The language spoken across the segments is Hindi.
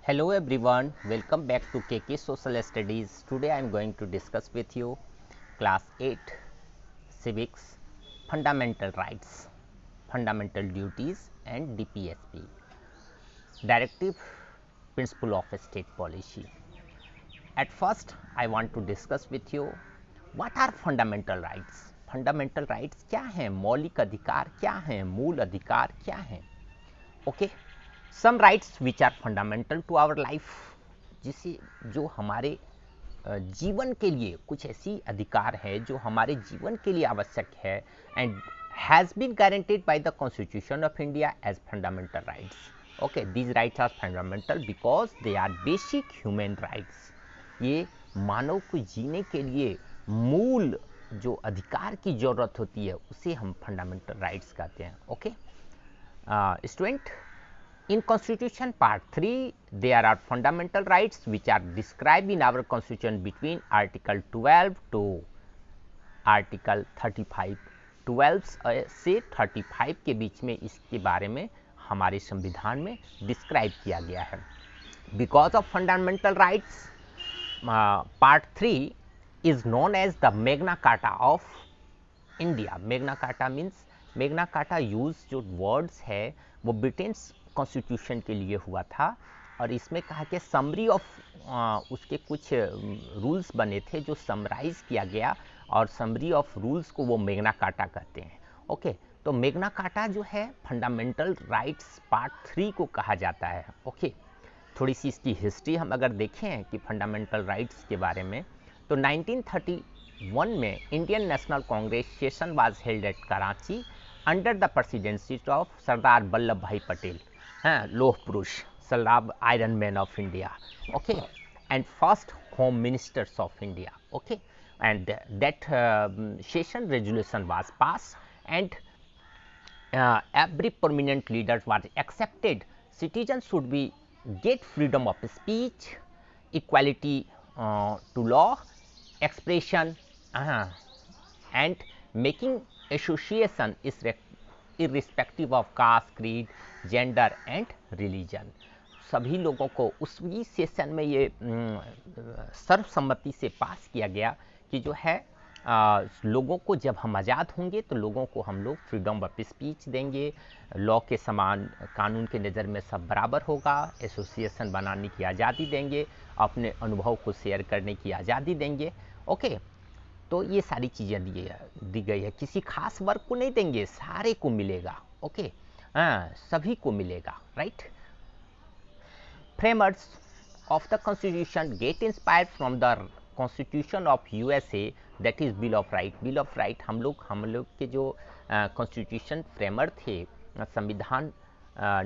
Hello everyone, welcome back to KK Social Studies. Today I am going to discuss with you class 8 civics, fundamental rights, fundamental duties and DPSP, directive principle of state policy. At first I want to discuss with you what are fundamental rights. Fundamental rights क्या हैं, मौलिक अधिकार क्या हैं, मूल अधिकार क्या हैं. Okay, some rights which are fundamental to our life, जिसे जो हमारे जीवन के लिए कुछ ऐसी अधिकार है जो हमारे जीवन के लिए आवश्यक है and has been guaranteed by the constitution of India as fundamental rights. Okay, these rights are fundamental because they are basic human rights. ये मानव को जीने के लिए मूल जो अधिकार की जरूरत होती है उसे हम फंडामेंटल राइट्स कहते हैं. Okay student, in constitution part 3 there are fundamental rights which are described in our constitution between article 12 to article 35. 12 से 35 के बीच में इसके बारे में हमारे संविधान में डिस्क्राइब किया गया है. Because of fundamental rights part 3 is known as the Magna Carta of India. Magna Carta means Magna Carta use जो वर्ड्स है वो ब्रिटेन कॉन्स्टिट्यूशन के लिए हुआ था और इसमें कहा कि समरी ऑफ उसके कुछ रूल्स बने थे जो समराइज किया गया और समरी ऑफ रूल्स को वो मेग्ना कार्टा कहते हैं. ओके, तो मेग्ना कार्टा जो है फंडामेंटल राइट्स पार्ट 3 को कहा जाता है. ओके, थोड़ी सी इसकी हिस्ट्री हम अगर देखें कि फंडामेंटल राइट्स के बारे में, तो 1931 में Indian National Congress session was held at Karachi under the presidency of Sardar Vallabh Bhai Patel, लोह पुरुष, Sardar iron man of India. Okay, and first home ministers of India. Okay, and that session resolution was pass and every prominent leader was accepted. Citizens should be get freedom of speech, equality to law, expression, and making association is irrespective of caste, creed, gender and religion. सभी लोगों को उसी सेशन में ये सर्वसम्मति से पास किया गया कि जो है लोगों को जब हम आज़ाद होंगे तो लोगों को हम लोग फ्रीडम ऑफ स्पीच देंगे, लॉ के समान कानून के नज़र में सब बराबर होगा, एसोसिएशन बनाने की आज़ादी देंगे, अपने अनुभव को शेयर करने की आज़ादी देंगे. ओके, तो ये सारी चीज़ें दी गई है. किसी खास वर्ग को नहीं देंगे, सारे को मिलेगा. ओके, सभी को मिलेगा. Right, framers of the constitution get inspired from the constitution of USA, that is bill of right. Bill of right हम लोग के जो कॉन्स्टिट्यूशन फ्रेमर थे, संविधान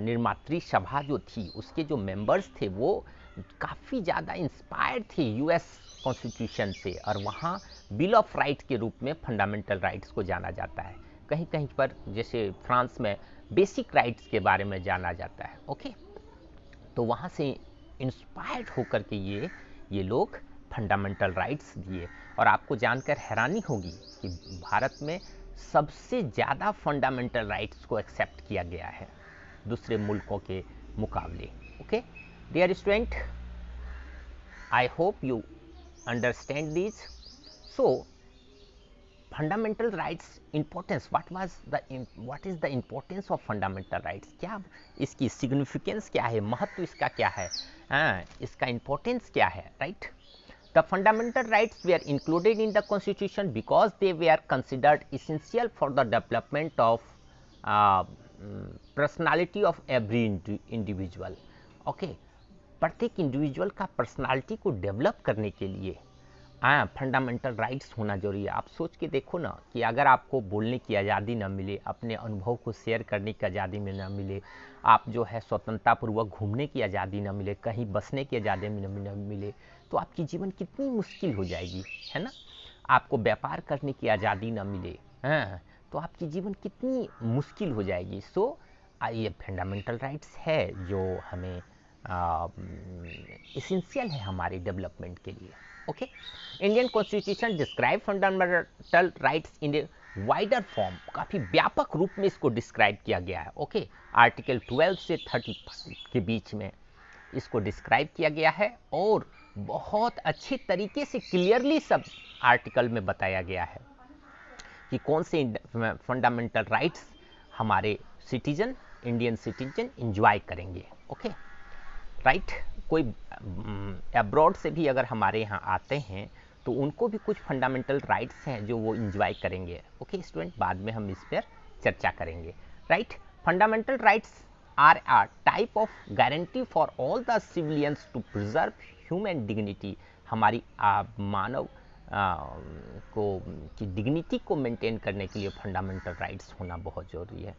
निर्मात्री सभा जो थी उसके जो मेंबर्स थे वो काफ़ी ज़्यादा इंस्पायर्ड थे यूएस कॉन्स्टिट्यूशन से, और वहाँ बिल ऑफ राइट के रूप में फंडामेंटल राइट्स को जाना जाता है. कहीं कहीं पर जैसे फ्रांस में बेसिक राइट्स के बारे में जाना जाता है. ओके, तो वहाँ से इंस्पायर्ड होकर के ये लोग फंडामेंटल राइट्स दिए. और आपको जानकर हैरानी होगी कि भारत में सबसे ज़्यादा फंडामेंटल राइट्स को एक्सेप्ट किया गया है दूसरे मुल्कों के मुकाबले. Okay dear student, I hope you understand this. So fundamental rights importance, what is the importance of fundamental rights, क्या इसकी सिग्निफिकेंस क्या है, महत्व इसका क्या है, इसका इम्पोर्टेंस क्या है. Right, the fundamental rights were included in the constitution because they were considered essential for the development of personality of every individual. okay, प्रत्येक इंडिविजुअल का पर्सनालिटी को डेवलप करने के लिए फंडामेंटल राइट्स होना जरूरी है. आप सोच के देखो ना कि अगर आपको बोलने की आज़ादी न मिले, अपने अनुभव को शेयर करने की आज़ादी में न मिले, आप जो है स्वतंत्रतापूर्वक घूमने की आज़ादी न मिले, कहीं बसने की आज़ादी में न मिले, तो आपकी जीवन कितनी मुश्किल हो जाएगी, है ना. आपको व्यापार करने की आज़ादी न मिले, तो आपकी जीवन कितनी मुश्किल हो जाएगी. सो ये फंडामेंटल राइट्स है जो हमें इसेंशियल है हमारे डेवलपमेंट के लिए. Okay, Indian constitution describe fundamental rights in a wider form, काफ़ी व्यापक रूप में इसको डिस्क्राइब किया गया है. ओके, आर्टिकल 12 से 35 के बीच में इसको डिस्क्राइब किया गया है और बहुत अच्छे तरीके से क्लियरली सब आर्टिकल में बताया गया है कि कौन से फंडामेंटल राइट्स हमारे सिटीजन, इंडियन सिटीजन इंजॉय करेंगे। Okay right. कोई अब्रॉड से भी अगर हमारे यहाँ आते हैं तो उनको भी कुछ फंडामेंटल राइट्स हैं जो वो इंजॉय करेंगे। ओके स्टूडेंट, बाद में हम इस पर चर्चा करेंगे। Right, fundamental rights are a type of guarantee for all the civilians to preserve human dignity. हमारी मानव को की डिग्निटी को मेंटेन करने के लिए फंडामेंटल राइट्स होना बहुत ज़रूरी है।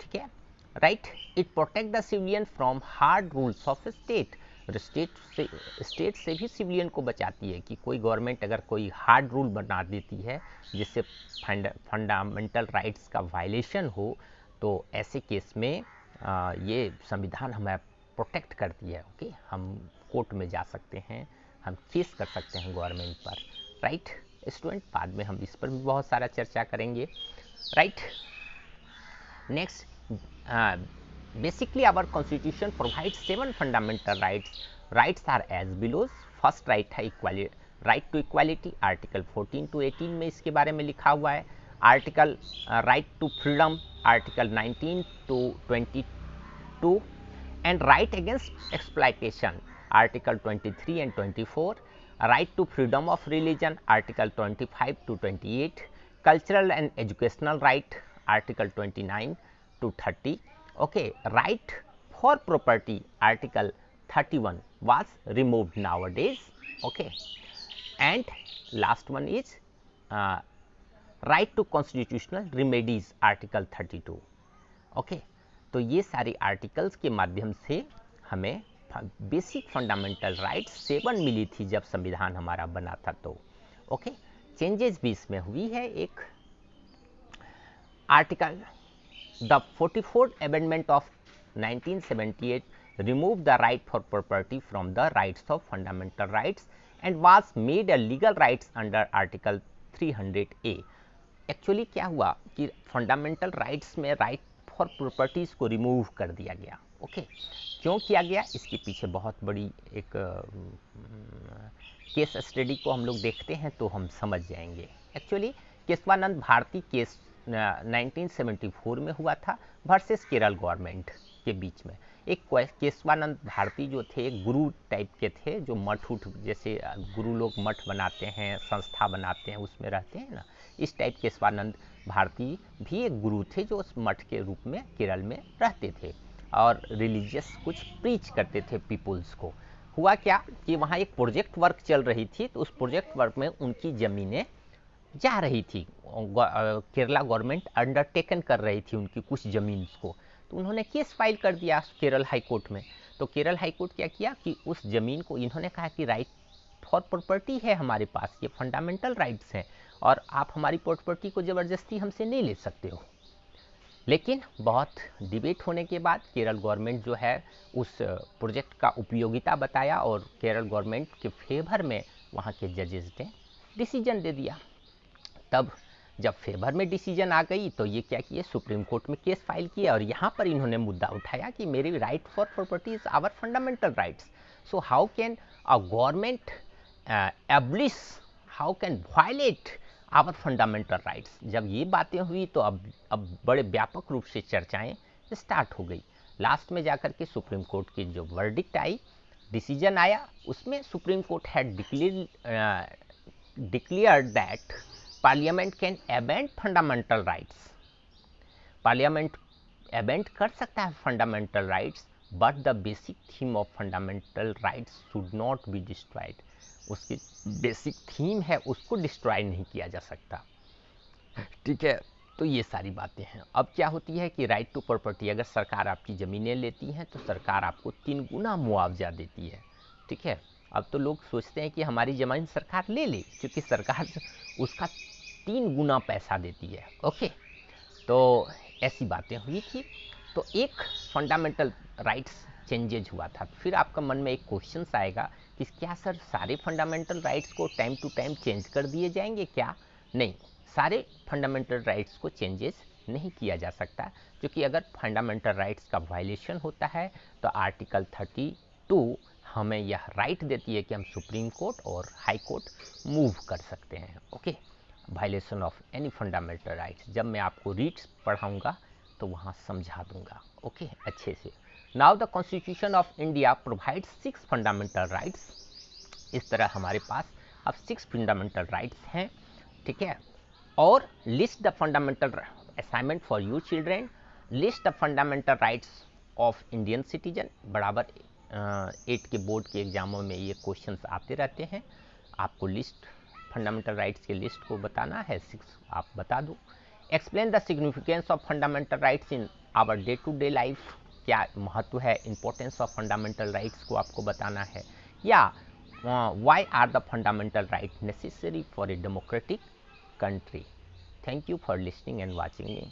ठीक है, right. It protect the civilian from hard rules of state. State से भी सिविलियन को बचाती है कि कोई गवर्नमेंट अगर कोई हार्ड रूल बना देती है जिससे फंडामेंटल राइट्स का वायलेशन हो, तो ऐसे केस में ये संविधान हमें प्रोटेक्ट करती है। ओके, हम कोर्ट में जा सकते हैं, हम केस कर सकते हैं गवर्नमेंट पर। राइट स्टूडेंट, बाद में हम इस पर भी बहुत सारा चर्चा करेंगे। Right, next, basically our constitution provides 7 fundamental rights are as below. First right है right to equality, article 14 to 18 में इसके बारे में लिखा हुआ है। Article right to freedom, article 19 to 22, and right against exploitation, article 23 and 24, right to freedom of religion, article 25 to 28, cultural and educational right, article 29 to 30. Okay, right for property, article 31 was removed nowadays. Okay, and last one is right to constitutional remedies, article 32. Okay, तो ये सारे आर्टिकल्स के माध्यम से हमें बेसिक फंडामेंटल राइट्स 7 मिली थी जब संविधान हमारा बना था। तो ओके, चेंजेस भी इसमें हुई है। एक article The 44th Amendment of 1978 removed the right for property from the rights of fundamental rights and was made a legal rights under Article 300A. Actually क्या हुआ कि फंडामेंटल राइट्स में राइट फॉर प्रॉपर्टीज को रिमूव कर दिया गया। ओके, क्यों किया गया, इसके पीछे बहुत बड़ी एक केस स्टडी को हम लोग देखते हैं तो हम समझ जाएंगे। एक्चुअली केशवानंद भारती केस 1974 में हुआ था वर्सेस केरल गवर्नमेंट के बीच में। एक केशवानंद भारती जो थे एक गुरु टाइप के थे, जो मठ उठ जैसे गुरु लोग मठ बनाते हैं, संस्था बनाते हैं, उसमें रहते हैं ना, इस टाइप केशवानंद भारती भी एक गुरु थे जो उस मठ के रूप में केरल में रहते थे और रिलीजियस कुछ प्रीच करते थे पीपुल्स को। हुआ क्या कि वहाँ एक प्रोजेक्ट वर्क चल रही थी, तो उस प्रोजेक्ट वर्क में उनकी ज़मीनें जा रही थी, केरला गवर्नमेंट अंडरटेकन कर रही थी उनकी कुछ ज़मीन को, तो उन्होंने केस फाइल कर दिया केरल हाई कोर्ट में। तो केरल हाई कोर्ट क्या किया कि उस ज़मीन को इन्होंने कहा कि राइट फॉर प्रॉपर्टी है हमारे पास, ये फंडामेंटल राइट्स हैं और आप हमारी प्रॉपर्टी को ज़बरदस्ती हमसे नहीं ले सकते हो। लेकिन बहुत डिबेट होने के बाद केरल गवर्नमेंट जो है उस प्रोजेक्ट का उपयोगिता बताया और केरल गवर्नमेंट के फेवर में वहाँ के जजेस ने डिसीजन दे दिया। तब जब फेवर में डिसीजन आ गई तो ये क्या किए, सुप्रीम कोर्ट में केस फाइल किया और यहाँ पर इन्होंने मुद्दा उठाया कि मेरी right for property is our fundamental rights, so how can a government abolish, how can violate our fundamental rights. जब ये बातें हुई तो अब बड़े व्यापक रूप से चर्चाएं स्टार्ट हो गई। लास्ट में जाकर के सुप्रीम कोर्ट की जो वर्डिक्ट आई, डिसीजन आया, उसमें supreme court had declared that parliament can amend fundamental rights. Parliament amend कर सकता है fundamental rights, but the basic theme of fundamental rights should not be destroyed. उसकी बेसिक थीम है उसको डिस्ट्रॉय नहीं किया जा सकता। ठीक है, तो ये सारी बातें हैं। अब क्या होती है कि राइट टू प्रॉपर्टी, अगर सरकार आपकी ज़मीनें लेती हैं तो सरकार आपको 3 गुना मुआवजा देती है। ठीक है, अब तो लोग सोचते हैं कि हमारी ज़मीन सरकार ले ले, क्योंकि सरकार उसका 3 गुना पैसा देती है। ओके, तो ऐसी बातें हुई थी। तो एक फंडामेंटल राइट्स चेंजेज हुआ था। फिर आपका मन में एक क्वेश्चन आएगा कि क्या सर सारे फंडामेंटल राइट्स को टाइम टू टाइम चेंज कर दिए जाएंगे क्या? नहीं, सारे फंडामेंटल राइट्स को चेंजेस नहीं किया जा सकता, क्योंकि अगर फंडामेंटल राइट्स का वायलेशन होता है तो आर्टिकल 32 तो हमें यह राइट देती है कि हम सुप्रीम कोर्ट और हाई कोर्ट मूव कर सकते हैं। Okay, violation of any fundamental rights, जब मैं आपको रीट्स पढ़ाऊंगा तो वहाँ समझा दूंगा। ओके, अच्छे से। Now the constitution of India provides 6 fundamental rights. इस तरह हमारे पास अब 6 फंडामेंटल राइट्स हैं, ठीक है। और list the fundamental assignment for you children, list the fundamental rights of Indian citizen. बराबर 8 के बोर्ड के एग्जामों में ये क्वेश्चंस आते रहते हैं। आपको लिस्ट फंडामेंटल राइट्स के लिस्ट को बताना है, 6 आप बता दो। Explain the significance of fundamental rights in our day to day life, क्या महत्व है, इंपॉर्टेंस ऑफ फंडामेंटल राइट्स को आपको बताना है। या why are the fundamental right necessary for a democratic country. Thank you for listening and watching me.